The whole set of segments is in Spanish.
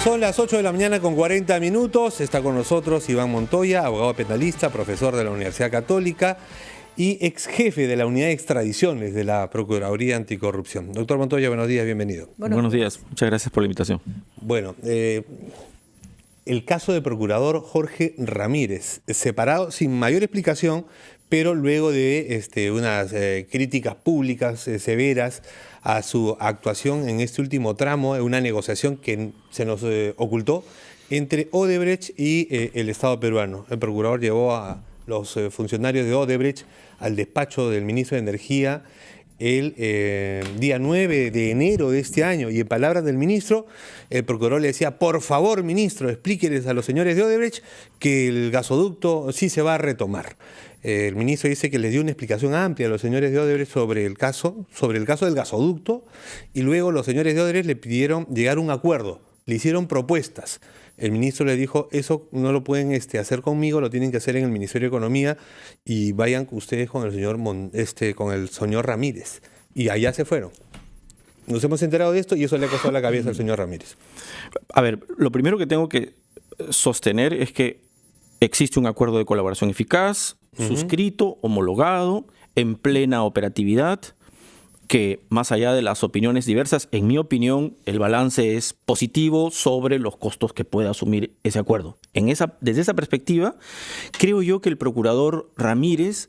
Son las 8 de la mañana con 40 minutos. Está con nosotros Iván Montoya, abogado penalista, profesor de la Universidad Católica y ex jefe de la unidad de extradiciones de la Procuraduría Anticorrupción. Doctor Montoya, buenos días, bienvenido. Buenos días, muchas gracias por la invitación. Bueno, el caso del procurador Jorge Ramírez, separado sin mayor explicación, pero luego de unas críticas públicas severas a su actuación en este último tramo, en una negociación que se nos ocultó entre Odebrecht y el Estado peruano. El procurador llevó a los funcionarios de Odebrecht al despacho del ministro de Energía el día 9 de enero de este año, y en palabras del ministro, el procurador le decía: por favor, ministro, explíqueles a los señores de Odebrecht que el gasoducto sí se va a retomar. El ministro dice que les dio una explicación amplia a los señores de Odebrecht sobre el caso del gasoducto, y luego los señores de Odebrecht le pidieron llegar a un acuerdo, le hicieron propuestas. El ministro le dijo: eso no lo pueden hacer conmigo, lo tienen que hacer en el Ministerio de Economía, y vayan ustedes con el señor Ramírez. Y allá se fueron. Nos hemos enterado de esto y eso le ha costado la cabeza al señor Ramírez. A ver, lo primero que tengo que sostener es que existe un acuerdo de colaboración eficaz, suscrito, homologado, en plena operatividad, que más allá de las opiniones diversas, en mi opinión, el balance es positivo sobre los costos que pueda asumir ese acuerdo. Desde esa perspectiva, creo yo que el procurador Ramírez,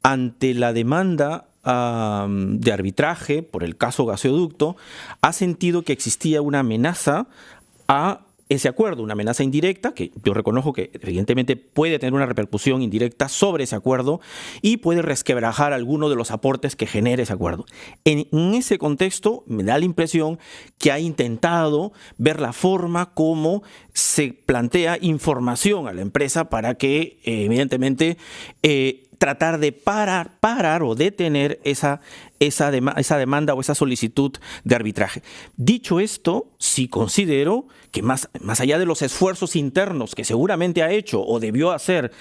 ante la demanda de arbitraje por el caso gasoducto, ha sentido que existía una amenaza a ese acuerdo, una amenaza indirecta, que yo reconozco que evidentemente puede tener una repercusión indirecta sobre ese acuerdo y puede resquebrajar alguno de los aportes que genere ese acuerdo. En ese contexto, me da la impresión que ha intentado ver la forma como se plantea información a la empresa para que, evidentemente, tratar de parar o detener esa demanda o esa solicitud de arbitraje. Dicho esto, sí considero que más allá de los esfuerzos internos que seguramente ha hecho o debió hacer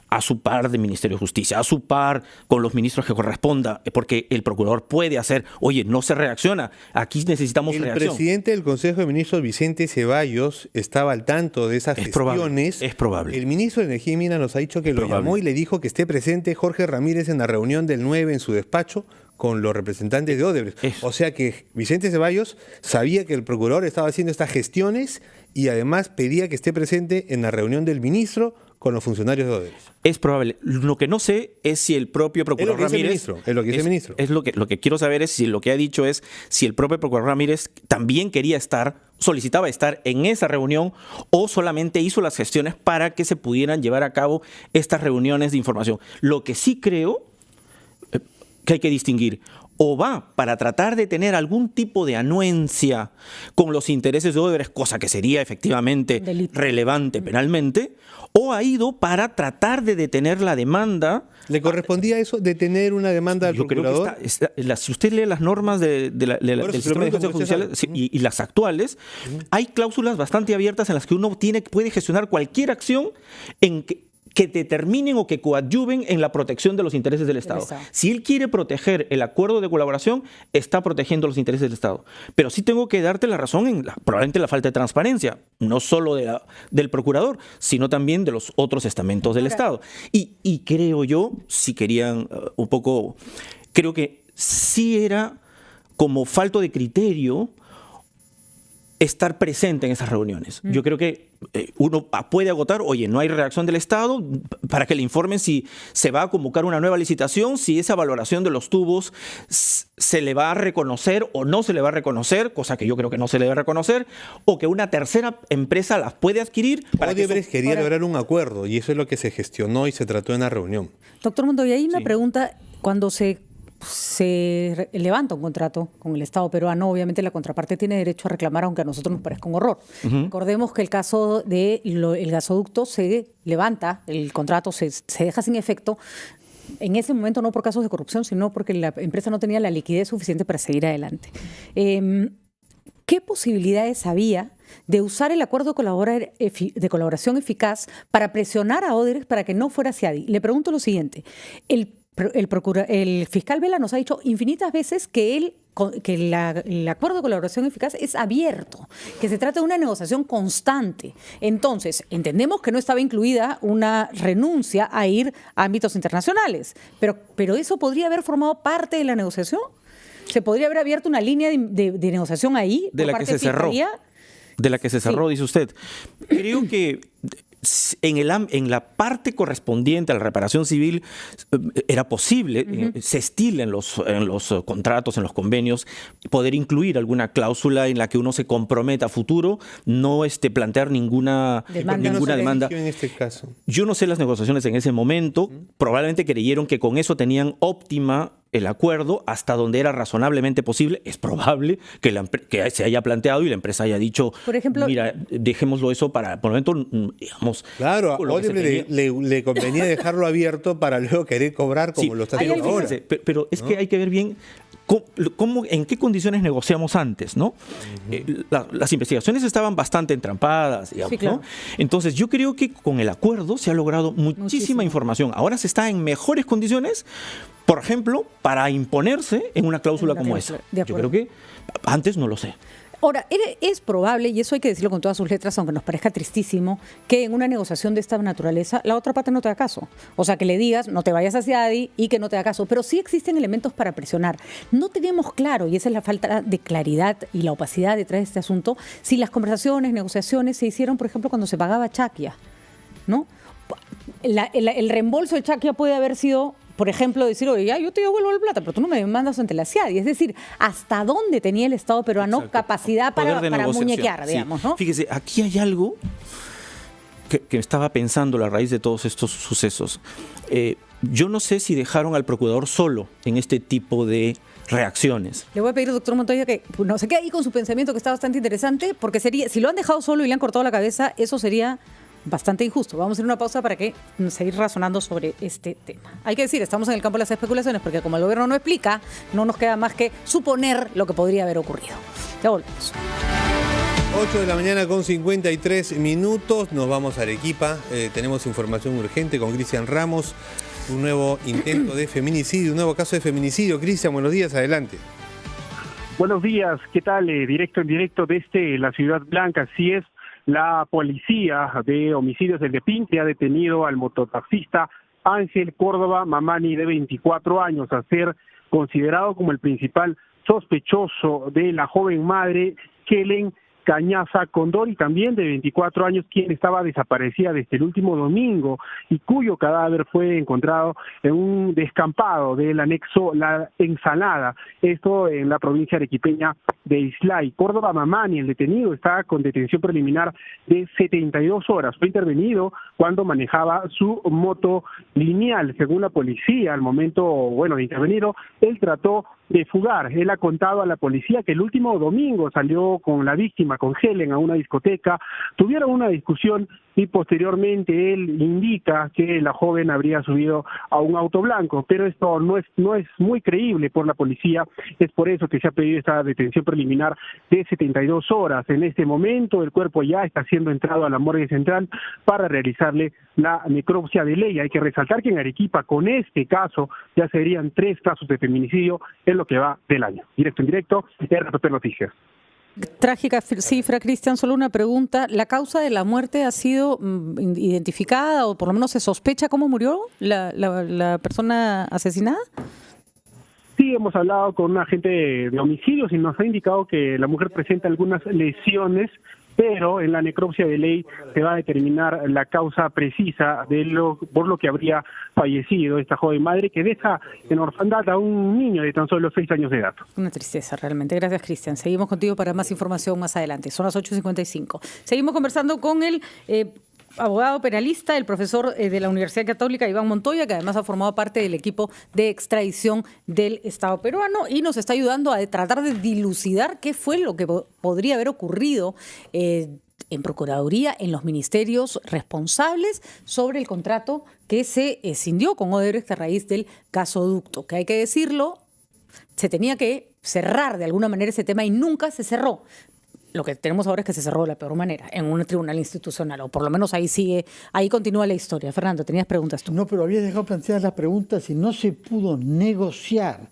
a su par del Ministerio de Justicia, a su par con los ministros que corresponda, porque el procurador puede hacer: oye, no se reacciona, aquí necesitamos reacción. El presidente del Consejo de Ministros, Vicente Ceballos, estaba al tanto de esas gestiones. Es probable. El ministro de Energía y Minas nos ha dicho que lo llamó y le dijo que esté presente Jorge Ramírez en la reunión del 9 en su despacho con los representantes de Odebrecht. O sea que Vicente Ceballos sabía que el procurador estaba haciendo estas gestiones y además pedía que esté presente en la reunión del ministro con los funcionarios de Odebrecht. Es probable. Lo que no sé es si el propio procurador Ramírez... Es lo que dice el ministro. Lo que quiero saber es si lo que ha dicho es si el propio procurador Ramírez también solicitaba estar en esa reunión o solamente hizo las gestiones para que se pudieran llevar a cabo estas reuniones de información. Lo que sí creo que hay que distinguir: o va para tratar de tener algún tipo de anuencia con los intereses de Odebrecht, cosa que sería efectivamente relevante penalmente, o ha ido para tratar de detener la demanda. ¿Le correspondía eso, detener una demanda al procurador? Creo que si usted lee las normas del sistema de justicia judicial y las actuales, hay cláusulas bastante abiertas en las que uno puede gestionar cualquier acción que determinen o que coadyuven en la protección de los intereses del Estado. Si él quiere proteger el acuerdo de colaboración, está protegiendo los intereses del Estado. Pero sí tengo que darte la razón en probablemente la falta de transparencia, no solo del procurador, sino también de los otros estamentos del Estado. Y creo yo, si querían un poco, creo que sí era como falto de criterio estar presente en esas reuniones. Yo creo que uno puede agotar: oye, no hay reacción del Estado, para que le informen si se va a convocar una nueva licitación, si esa valoración de los tubos se le va a reconocer o no se le va a reconocer, cosa que yo creo que no se le debe reconocer, o que una tercera empresa las puede adquirir. Odebrecht quería lograr un acuerdo y eso es lo que se gestionó y se trató en la reunión. Doctor Montoya, hay una pregunta. Cuando se levanta un contrato con el Estado peruano, obviamente la contraparte tiene derecho a reclamar, aunque a nosotros nos parezca un horror. Recordemos que el caso del gasoducto se levanta, el contrato se deja sin efecto, en ese momento no por casos de corrupción, sino porque la empresa no tenía la liquidez suficiente para seguir adelante. ¿Qué posibilidades había de usar el acuerdo de colaboración eficaz para presionar a Odebrecht para que no fuera hacia ahí? Le pregunto lo siguiente: el fiscal Vela nos ha dicho infinitas veces que el acuerdo de colaboración eficaz es abierto, que se trata de una negociación constante. Entonces, entendemos que no estaba incluida una renuncia a ir a ámbitos internacionales, pero eso podría haber formado parte de la negociación. ¿Se podría haber abierto una línea de negociación ahí? De la que se cerró. De la que se cerró, dice usted. Creo que en la parte correspondiente a la reparación civil era posible, se estila en los contratos, en los convenios, poder incluir alguna cláusula en la que uno se comprometa a futuro, no plantear ninguna demanda. En este caso. Yo no sé las negociaciones en ese momento, probablemente creyeron que con eso tenían óptima el acuerdo hasta donde era razonablemente posible. Es probable que se haya planteado y la empresa haya dicho, por ejemplo, mira, dejémoslo eso para, por el momento, digamos... Claro, a Odebrecht le convenía dejarlo abierto para luego querer cobrar como lo está haciendo ahora. Pero es que hay que ver bien en qué condiciones negociamos antes, ¿no? Las investigaciones estaban bastante entrampadas, digamos, sí, claro, ¿no? Entonces, yo creo que con el acuerdo se ha logrado muchísima información. Ahora se está en mejores condiciones, por ejemplo, para imponerse en una cláusula como esa. Yo creo que antes no lo sé. Ahora, es probable, y eso hay que decirlo con todas sus letras, aunque nos parezca tristísimo, que en una negociación de esta naturaleza la otra parte no te haga caso. O sea, que le digas, no te vayas hacia ahí y que no te haga caso. Pero sí existen elementos para presionar. No tenemos claro, y esa es la falta de claridad y la opacidad detrás de este asunto, si las conversaciones, negociaciones se hicieron, por ejemplo, cuando se pagaba Chaquia, ¿no? El reembolso de Chaquia puede haber sido... Por ejemplo, decir, oye, ya, yo te devuelvo la plata, pero tú no me demandas ante la CIADI. Es decir, ¿hasta dónde tenía el Estado peruano capacidad para muñequear, digamos, ¿no? Fíjese, aquí hay algo que estaba pensando a raíz de todos estos sucesos. Yo no sé si dejaron al procurador solo en este tipo de reacciones. Le voy a pedir, doctor Montoya, que no se quede ahí con su pensamiento, que está bastante interesante, porque sería, si lo han dejado solo y le han cortado la cabeza, eso sería... bastante injusto. Vamos a hacer una pausa para seguir razonando sobre este tema. Hay que decir, estamos en el campo de las especulaciones porque como el gobierno no explica, no nos queda más que suponer lo que podría haber ocurrido. Ya volvemos. 8 de la mañana con 53 minutos. Nos vamos a Arequipa. Tenemos información urgente con Cristian Ramos. Un nuevo intento de feminicidio, un nuevo caso de feminicidio. Cristian, buenos días. Adelante. Buenos días. ¿Qué tal? Directo en directo desde la Ciudad Blanca. Así es. La policía de homicidios del Depinte ha detenido al mototaxista Ángel Córdoba Mamani, de 24 años, a ser considerado como el principal sospechoso de la joven madre Kellen Cañaza Condori, también de 24 años, quien estaba desaparecida desde el último domingo y cuyo cadáver fue encontrado en un descampado del anexo La Ensalada, esto en la provincia arequipeña de Islay. Córdoba Mamani, el detenido, está con detención preliminar de 72 horas. Fue intervenido cuando manejaba su moto lineal. Según la policía, al momento, de intervenir, él trató de fugar. Él ha contado a la policía que el último domingo salió con la víctima, con Helen, a una discoteca, tuvieron una discusión y posteriormente él indica que la joven habría subido a un auto blanco, pero esto no es muy creíble por la policía. Es por eso que se ha pedido esta detención preliminar de 72 horas. En este momento el cuerpo ya está siendo entrado a la morgue central para realizarle la necropsia de ley. Hay que resaltar que en Arequipa, con este caso, ya serían 3 casos de feminicidio en lo que va del año. Directo en directo, RPP Noticias. Trágica cifra, Cristian. Solo una pregunta. ¿La causa de la muerte ha sido identificada o por lo menos se sospecha cómo murió la persona asesinada? Sí, hemos hablado con un agente de homicidios y nos ha indicado que la mujer presenta algunas lesiones, pero en la necropsia de ley se va a determinar la causa precisa por lo que habría fallecido esta joven madre, que deja en orfandad a un niño de tan solo 6 años de edad. Una tristeza realmente. Gracias, Cristian. Seguimos contigo para más información más adelante. Son las 8:55. Seguimos conversando con el abogado penalista, el profesor de la Universidad Católica, Iván Montoya, que además ha formado parte del equipo de extradición del Estado peruano y nos está ayudando a tratar de dilucidar qué fue lo que podría haber ocurrido en Procuraduría, en los ministerios responsables sobre el contrato que se escindió con Odebrecht a raíz del gasoducto, que hay que decirlo, se tenía que cerrar de alguna manera ese tema y nunca se cerró. lo que tenemos ahora es que se cerró de la peor manera, en un tribunal institucional, o por lo menos ahí continúa la historia. Fernando, tenías preguntas tú. No, pero había dejado planteadas las preguntas si no se pudo negociar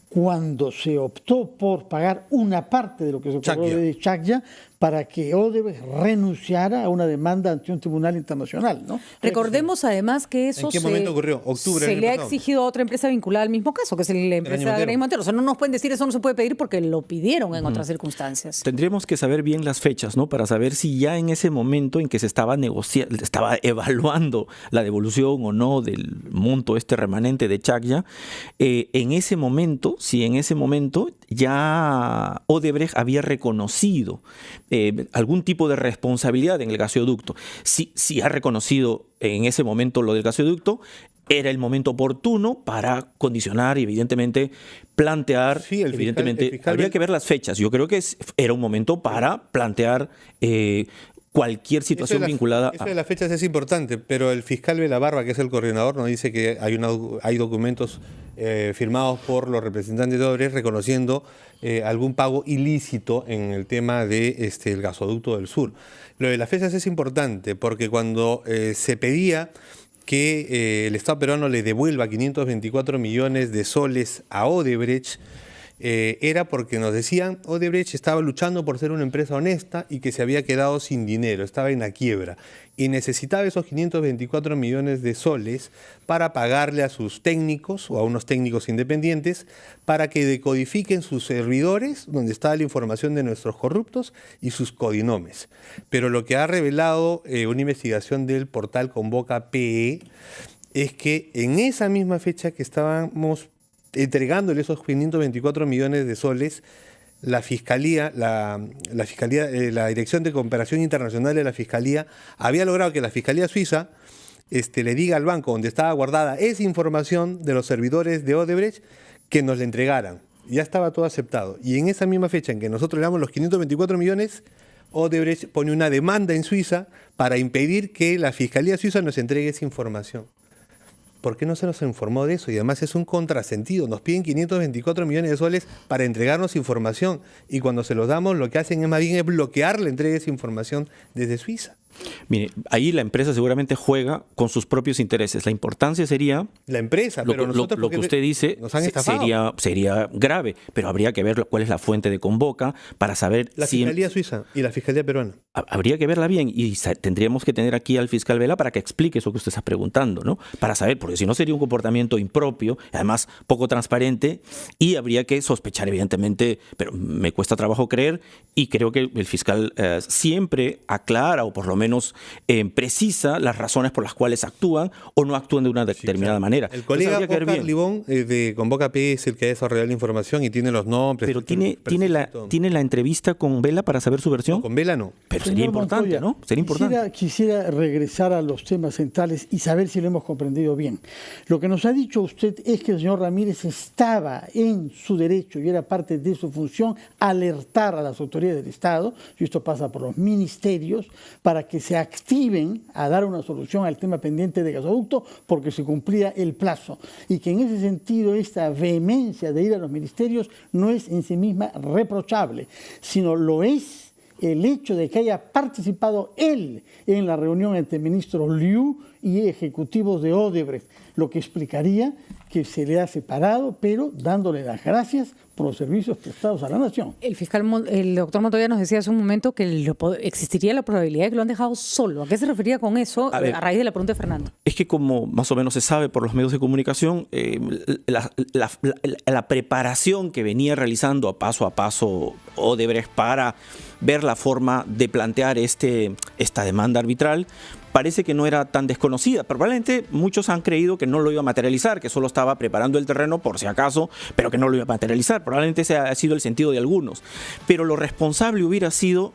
cuando se optó por pagar una parte de lo que se cobró de Chakya para que Odebrecht renunciara a una demanda ante un tribunal internacional, ¿no? Recordemos además que eso ¿En qué momento ocurrió? Octubre se del le ha pasado. exigido a otra empresa vinculada al mismo caso, que es la empresa Grey Montero. O sea, no nos pueden decir eso no se puede pedir porque lo pidieron en otras circunstancias. Tendríamos que saber bien las fechas, ¿no? Para saber si ya en ese momento en que se estaba negociando, estaba evaluando la devolución o no del monto remanente de Chakya, en ese momento ya Odebrecht había reconocido algún tipo de responsabilidad en el gasoducto. Si ha reconocido en ese momento lo del gasoducto, era el momento oportuno para condicionar y evidentemente plantear, habría que ver las fechas. Yo creo que era un momento para plantear cualquier situación vinculada Eso de las fechas es importante, pero el fiscal Velabarba, que es el coordinador, nos dice que hay documentos firmados por los representantes de Odebrecht reconociendo algún pago ilícito en el tema de el gasoducto del sur. Lo de las fechas es importante porque cuando se pedía que el Estado peruano le devuelva 524 millones de soles a Odebrecht, era porque nos decían Odebrecht estaba luchando por ser una empresa honesta y que se había quedado sin dinero, estaba en la quiebra y necesitaba esos 524 millones de soles para pagarle a sus técnicos o a unos técnicos independientes para que decodifiquen sus servidores donde estaba la información de nuestros corruptos y sus codinomes. Pero lo que ha revelado una investigación del portal Convoca PE es que en esa misma fecha que estábamos entregándole esos 524 millones de soles, la Fiscalía, la Dirección de Cooperación Internacional de la Fiscalía había logrado que la Fiscalía Suiza le diga al banco donde estaba guardada esa información de los servidores de Odebrecht que nos la entregaran. Ya estaba todo aceptado. Y en esa misma fecha en que nosotros le damos los 524 millones, Odebrecht pone una demanda en Suiza para impedir que la Fiscalía Suiza nos entregue esa información. ¿Por qué no se nos informó de eso? Y además es un contrasentido. Nos piden 524 millones de soles para entregarnos información y cuando se los damos lo que hacen es más bien es bloquear la entrega de esa información desde Suiza. Mire, ahí la empresa seguramente juega con sus propios intereses. La importancia sería... La empresa, pero nosotros... Lo que usted dice sería grave, pero habría que ver cuál es la fuente de Convoca para saber la Fiscalía Suiza y la Fiscalía Peruana. Habría que verla bien y tendríamos que tener aquí al fiscal Vela para que explique eso que usted está preguntando, ¿no? Para saber, porque si no sería un comportamiento impropio, además poco transparente y habría que sospechar evidentemente, pero me cuesta trabajo creer y creo que el fiscal siempre aclara o por lo menos precisa las razones por las cuales actúan o no actúan de una determinada manera. El colega Oscar Libón de Convoca P es el que ha desarrollado la información y tiene los nombres. Pero tiene la entrevista con Vela para saber su versión. No, con Vela no. Pero sería importante, ¿no? Sería importante. Quisiera regresar a los temas centrales y saber si lo hemos comprendido bien. Lo que nos ha dicho usted es que el señor Ramírez estaba en su derecho y era parte de su función alertar a las autoridades del Estado, y esto pasa por los ministerios, para que se activen a dar una solución al tema pendiente de gasoducto porque se cumplía el plazo. Y que en ese sentido esta vehemencia de ir a los ministerios no es en sí misma reprochable, sino lo es el hecho de que haya participado él en la reunión entre ministros Liu y ejecutivos de Odebrecht, lo que explicaría que se le ha separado, pero dándole las gracias por los servicios prestados a la nación. El doctor Montoya nos decía hace un momento que existiría la probabilidad de que lo han dejado solo. ¿A qué se refería con eso a raíz de la pregunta de Fernando? Es que como más o menos se sabe por los medios de comunicación, la preparación que venía realizando a paso Odebrecht para ver la forma de plantear esta demanda arbitral parece que no era tan desconocida. Probablemente muchos han creído que no lo iba a materializar, que solo estaba preparando el terreno por si acaso, pero que no lo iba a materializar. Probablemente ese ha sido el sentido de algunos. Pero lo responsable hubiera sido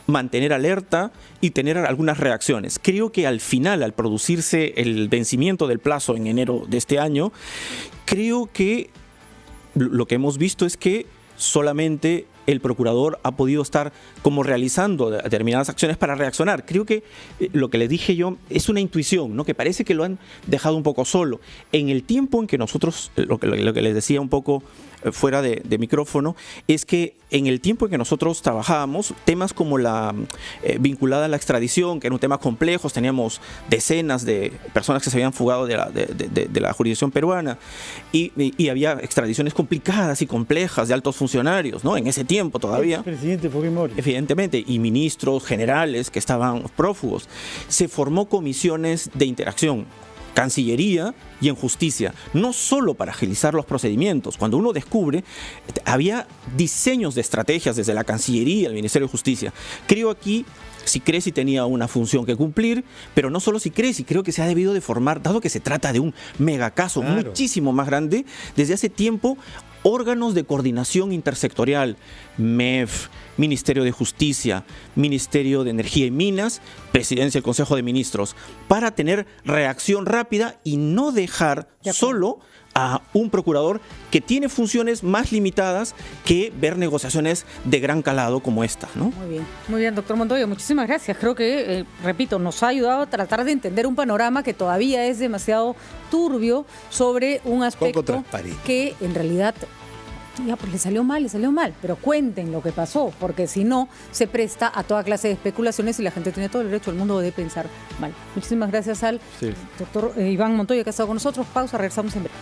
mantener alerta y tener algunas reacciones. Creo que al final, al producirse el vencimiento del plazo en enero de este año, creo que lo que hemos visto es que solamente el procurador ha podido estar como realizando determinadas acciones para reaccionar. Creo que lo que le dije yo es una intuición, ¿no? Que parece que lo han dejado un poco solo. En el tiempo en que nosotros, lo que les decía un poco fuera de micrófono, es que en el tiempo en que nosotros trabajábamos, temas como la vinculada a la extradición, que era un tema complejo, teníamos decenas de personas que se habían fugado de la jurisdicción peruana y había extradiciones complicadas y complejas de altos funcionarios, ¿no? En ese tiempo todavía. El presidente Fujimori. Evidentemente, y ministros generales que estaban prófugos. Se formó comisiones de interacción, Cancillería y en Justicia, no solo para agilizar los procedimientos. Cuando uno descubre, había diseños de estrategias desde la Cancillería, el Ministerio de Justicia. Creo aquí, Sicresi tenía una función que cumplir, pero no solo Sicresi, creo que se ha debido de formar, dado que se trata de un megacaso muchísimo más grande, desde hace tiempo, órganos de coordinación intersectorial, MEF, Ministerio de Justicia, Ministerio de Energía y Minas, Presidencia del Consejo de Ministros, para tener reacción rápida y no dejar solo a un procurador que tiene funciones más limitadas que ver negociaciones de gran calado como esta, ¿no? Muy bien, doctor Montoya, muchísimas gracias. Creo que, repito, nos ha ayudado a tratar de entender un panorama que todavía es demasiado turbio sobre un aspecto que en realidad ya, pues le salió mal, pero cuenten lo que pasó, porque si no, se presta a toda clase de especulaciones y la gente tiene todo el derecho del mundo de pensar mal. Muchísimas gracias al doctor Iván Montoya que ha estado con nosotros. Pausa, regresamos en breve.